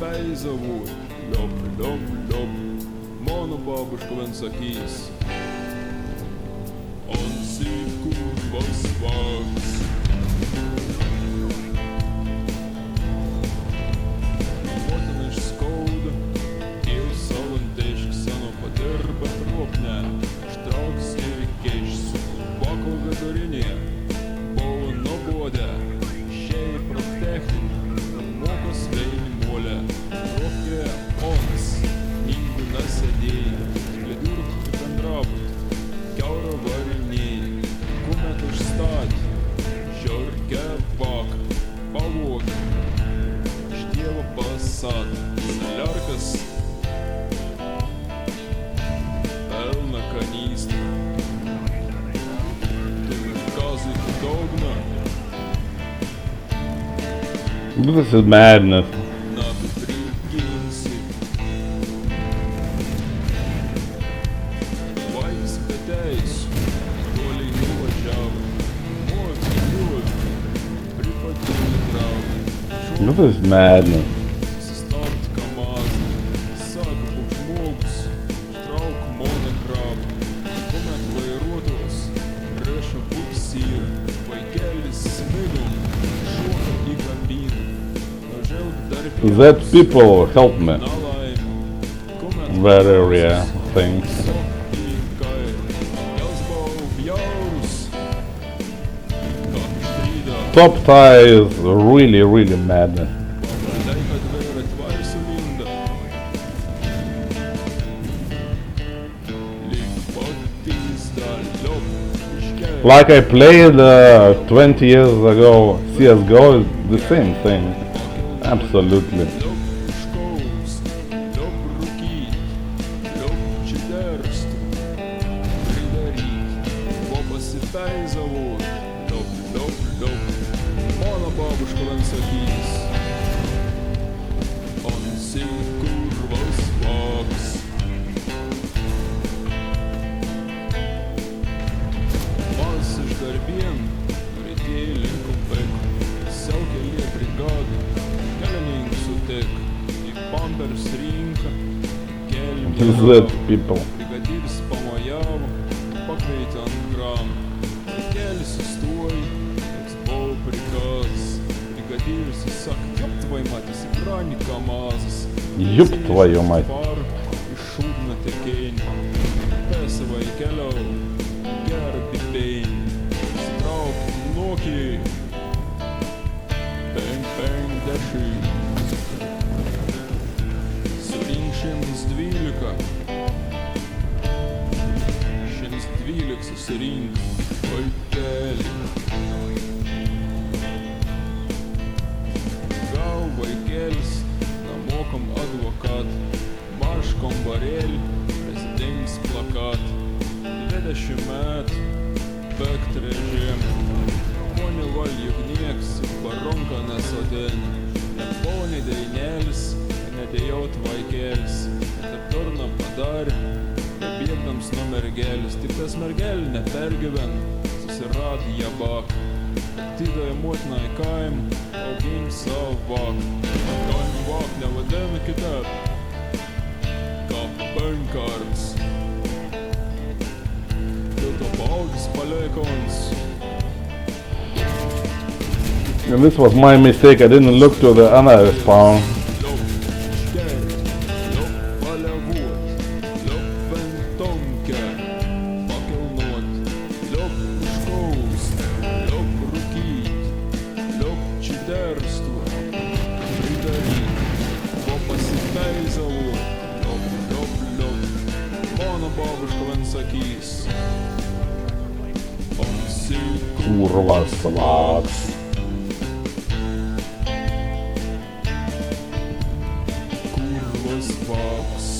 Посыпай зовут, лёп, мону бабушка вон сакис. Он сикурва свакс. Motinas skauda, Dievs salanteši sano padarba ropnē, štrauks ir kešs, vakal vidurinė, buvo nubodę, šiai proftechninė, mokos veini molė, ropkė onas, ningų nasėdėjai, ledurk bendrabut, kiaura varinėjai, kumet užstat, žiorke vak, pavogė. Dievo pasat, saliarkas, pelna kanystra, tu gazai dogma, This is madness. na tu priginsi. Vaikas be teisų, toliai nuvažiavo, mojas liuvi, pripatėlį traukė. This is madness. Sustabd kamazą, saka būk žmogus, trauk monokrabą, kuomet vairuotojas, reša buksyra, vaikelis smigum, šoka į kabiną, želg darbį, That people help me. nalaimė, kuomet Very rare thing. sok į kairį, jels bau bjaurus, kā štrīdā. Top tie is really madness. Lai kad vērat vairs linda. Lik patīs daļop, iškēr. Like I played 20 years ago CSGO is the same thing. Absolutely. Lop škaust, lop rūkīt, lop čiderstu, pridarīt, ko pasitaizavot, lop. Mano babuška man sakys, on silkurvas vaks. Mas iš darbien, rytėj linko pek, siaukėlė brigada, kelininkai sutek, į Pampers rinką, That people. Brigadieris pamojavo, pakreitė ant gramų. Kelis sustoja, toks buvo prikazas. Brigadieris įsakė, jop tvoj matys, įkrani kamazas. Jup твою мать. Фар і шудна текень. Песова і кeliau, gerą pipein. Strauk nokį. Peng, dešai. Surink 112. 112 susirink, vaikeli. Gal vaikelis, namokam advokat, marš kambarėlį, prezidents plakat. 20 metų, pekt režim. Poni valjuk nieks, baronka nesodin. Ne poni dainelis, nedėjot vaikelis. Taip turna padarė, nebiegdams nuo mergelis. Tik tas mergelį nepergyven, susirad ją bak. Atidavė motiną į kaimą, augink savo vak. Kaimų vak nevadina kitaip, kaip bankards. Tilto baudis paliekons. And this was my mistake. I didn't look to the other spawn. Lop škėri, lop palievot, lop ventonkę, pakilnot, lop užkaust, lop rūkyt, lop čiderstu, pridaryt, ko pasiteizavot, lop, mano babuška man sakys, on silku Kurva svaks. kurvas vaks.